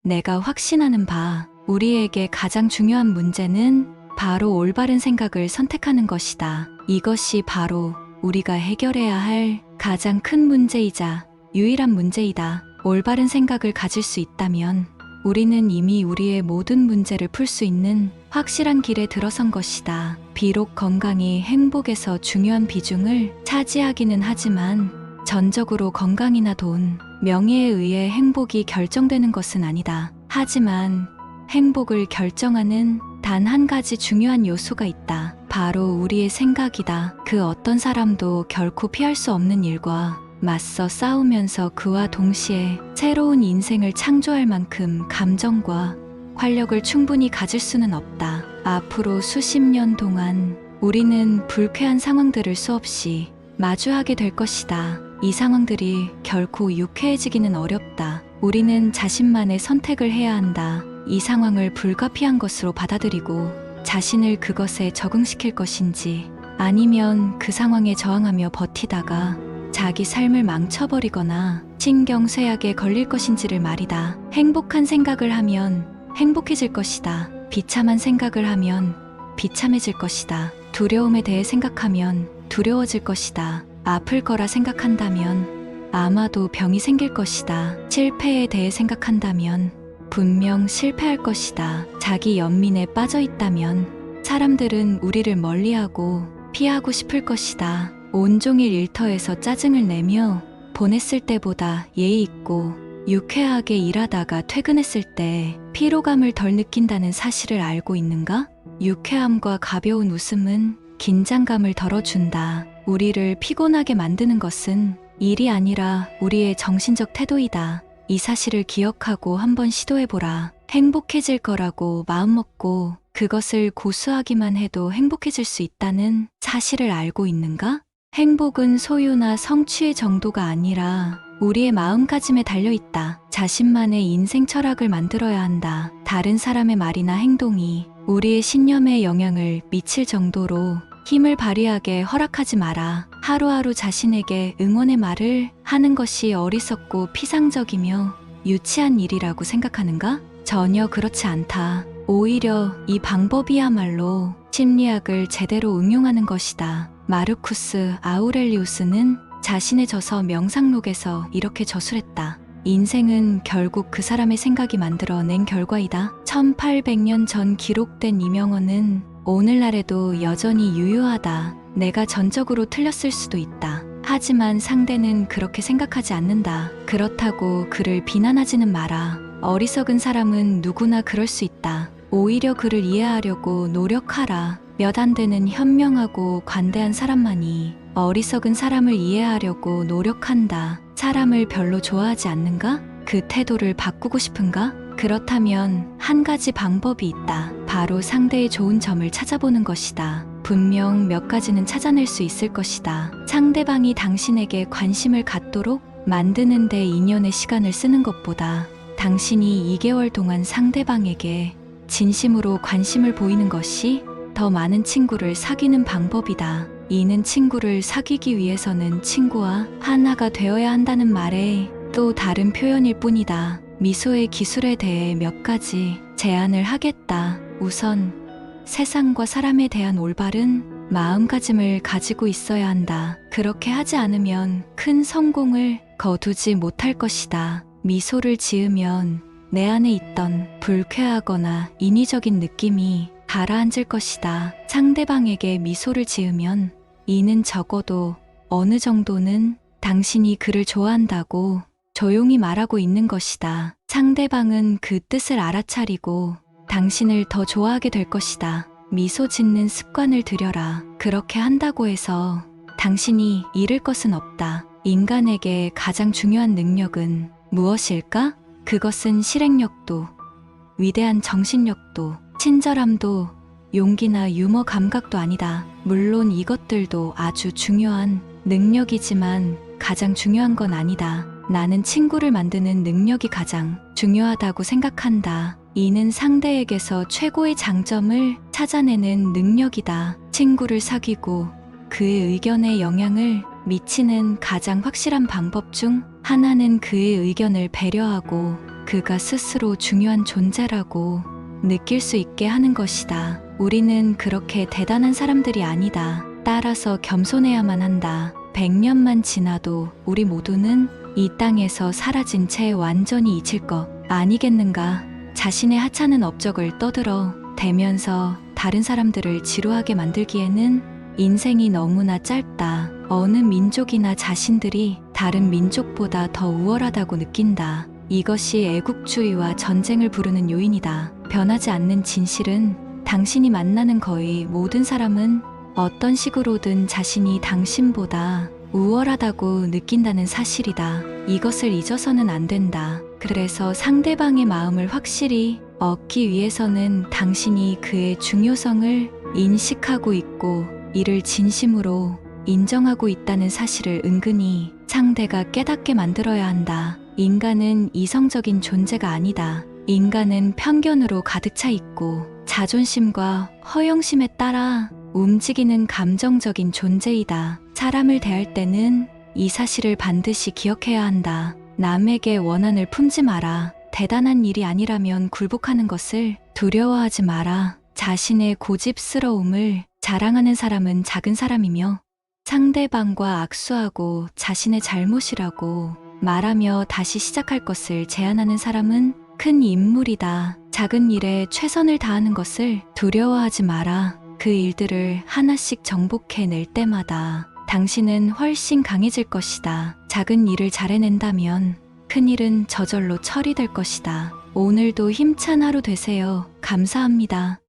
내가 확신하는 바, 우리에게 가장 중요한 문제는 바로 올바른 생각을 선택하는 것이다. 이것이 바로 우리가 해결해야 할 가장 큰 문제이자 유일한 문제이다. 올바른 생각을 가질 수 있다면 우리는 이미 우리의 모든 문제를 풀 수 있는 확실한 길에 들어선 것이다. 비록 건강이 행복에서 중요한 비중을 차지하기는 하지만 전적으로 건강이나 돈, 명예에 의해 행복이 결정되는 것은 아니다. 하지만 행복을 결정하는 단 한 가지 중요한 요소가 있다. 바로 우리의 생각이다. 그 어떤 사람도 결코 피할 수 없는 일과 맞서 싸우면서 그와 동시에 새로운 인생을 창조할 만큼 감정과 활력을 충분히 가질 수는 없다. 앞으로 수십 년 동안 우리는 불쾌한 상황들을 수없이 마주하게 될 것이다. 이 상황들이 결코 유쾌해지기는 어렵다. 우리는 자신만의 선택을 해야 한다. 이 상황을 불가피한 것으로 받아들이고 자신을 그것에 적응시킬 것인지, 아니면 그 상황에 저항하며 버티다가 자기 삶을 망쳐버리거나 신경쇠약에 걸릴 것인지를 말이다. 행복한 생각을 하면 행복해질 것이다. 비참한 생각을 하면 비참해질 것이다. 두려움에 대해 생각하면 두려워질 것이다. 아플 거라 생각한다면 아마도 병이 생길 것이다. 실패에 대해 생각한다면 분명 실패할 것이다. 자기 연민에 빠져 있다면 사람들은 우리를 멀리하고 피하고 싶을 것이다. 온종일 일터에서 짜증을 내며 보냈을 때보다 예의 있고 유쾌하게 일하다가 퇴근했을 때 피로감을 덜 느낀다는 사실을 알고 있는가? 유쾌함과 가벼운 웃음은 긴장감을 덜어준다. 우리를 피곤하게 만드는 것은 일이 아니라 우리의 정신적 태도이다. 이 사실을 기억하고 한번 시도해보라. 행복해질 거라고 마음먹고 그것을 고수하기만 해도 행복해질 수 있다는 사실을 알고 있는가? 행복은 소유나 성취의 정도가 아니라 우리의 마음가짐에 달려있다. 자신만의 인생 철학을 만들어야 한다. 다른 사람의 말이나 행동이 우리의 신념에 영향을 미칠 정도로 힘을 발휘하게 허락하지 마라. 하루하루 자신에게 응원의 말을 하는 것이 어리석고 피상적이며 유치한 일이라고 생각하는가? 전혀 그렇지 않다. 오히려 이 방법이야말로 심리학을 제대로 응용하는 것이다. 마르쿠스 아우렐리우스는 자신의 저서 명상록에서 이렇게 저술했다. 인생은 결국 그 사람의 생각이 만들어낸 결과이다. 1800년 전 기록된 이 명언은 오늘날에도 여전히 유효하다. 내가 전적으로 틀렸을 수도 있다. 하지만 상대는 그렇게 생각하지 않는다. 그렇다고 그를 비난하지는 마라. 어리석은 사람은 누구나 그럴 수 있다. 오히려 그를 이해하려고 노력하라. 몇 안 되는 현명하고 관대한 사람만이 어리석은 사람을 이해하려고 노력한다. 사람을 별로 좋아하지 않는가? 그 태도를 바꾸고 싶은가? 그렇다면 한 가지 방법이 있다. 바로 상대의 좋은 점을 찾아보는 것이다. 분명 몇 가지는 찾아낼 수 있을 것이다. 상대방이 당신에게 관심을 갖도록 만드는 데 2년의 시간을 쓰는 것보다 당신이 2개월 동안 상대방에게 진심으로 관심을 보이는 것이 더 많은 친구를 사귀는 방법이다. 이는 친구를 사귀기 위해서는 친구와 하나가 되어야 한다는 말에 또 다른 표현일 뿐이다. 미소의 기술에 대해 몇 가지 제안을 하겠다. 우선 세상과 사람에 대한 올바른 마음가짐을 가지고 있어야 한다. 그렇게 하지 않으면 큰 성공을 거두지 못할 것이다. 미소를 지으면 내 안에 있던 불쾌하거나 인위적인 느낌이 가라앉을 것이다. 상대방에게 미소를 지으면 이는 적어도 어느 정도는 당신이 그를 좋아한다고 조용히 말하고 있는 것이다. 상대방은 그 뜻을 알아차리고 당신을 더 좋아하게 될 것이다. 미소 짓는 습관을 들여라. 그렇게 한다고 해서 당신이 잃을 것은 없다. 인간에게 가장 중요한 능력은 무엇일까? 그것은 실행력도, 위대한 정신력도, 친절함도, 용기나 유머 감각도 아니다. 물론 이것들도 아주 중요한 능력이지만 가장 중요한 건 아니다. 나는 친구를 만드는 능력이 가장 중요하다고 생각한다. 이는 상대에게서 최고의 장점을 찾아내는 능력이다. 친구를 사귀고 그의 의견에 영향을 미치는 가장 확실한 방법 중 하나는 그의 의견을 배려하고 그가 스스로 중요한 존재라고 느낄 수 있게 하는 것이다. 우리는 그렇게 대단한 사람들이 아니다. 따라서 겸손해야만 한다. 100년만 지나도 우리 모두는 이 땅에서 사라진 채 완전히 잊힐 것 아니겠는가? 자신의 하찮은 업적을 떠들어 대면서 다른 사람들을 지루하게 만들기에는 인생이 너무나 짧다. 어느 민족이나 자신들이 다른 민족보다 더 우월하다고 느낀다. 이것이 애국주의와 전쟁을 부르는 요인이다. 변하지 않는 진실은 당신이 만나는 거의 모든 사람은 어떤 식으로든 자신이 당신보다 우월하다고 느낀다는 사실이다. 이것을 잊어서는 안 된다. 그래서 상대방의 마음을 확실히 얻기 위해서는 당신이 그의 중요성을 인식하고 있고 이를 진심으로 인정하고 있다는 사실을 은근히 상대가 깨닫게 만들어야 한다. 인간은 이성적인 존재가 아니다. 인간은 편견으로 가득 차 있고 자존심과 허영심에 따라 움직이는 감정적인 존재이다. 사람을 대할 때는 이 사실을 반드시 기억해야 한다. 남에게 원한을 품지 마라. 대단한 일이 아니라면 굴복하는 것을 두려워하지 마라. 자신의 고집스러움을 자랑하는 사람은 작은 사람이며 상대방과 악수하고 자신의 잘못이라고 말하며 다시 시작할 것을 제안하는 사람은 큰 인물이다. 작은 일에 최선을 다하는 것을 두려워하지 마라. 그 일들을 하나씩 정복해낼 때마다 당신은 훨씬 강해질 것이다. 작은 일을 잘 해낸다면 큰 일은 저절로 처리될 것이다. 오늘도 힘찬 하루 되세요. 감사합니다.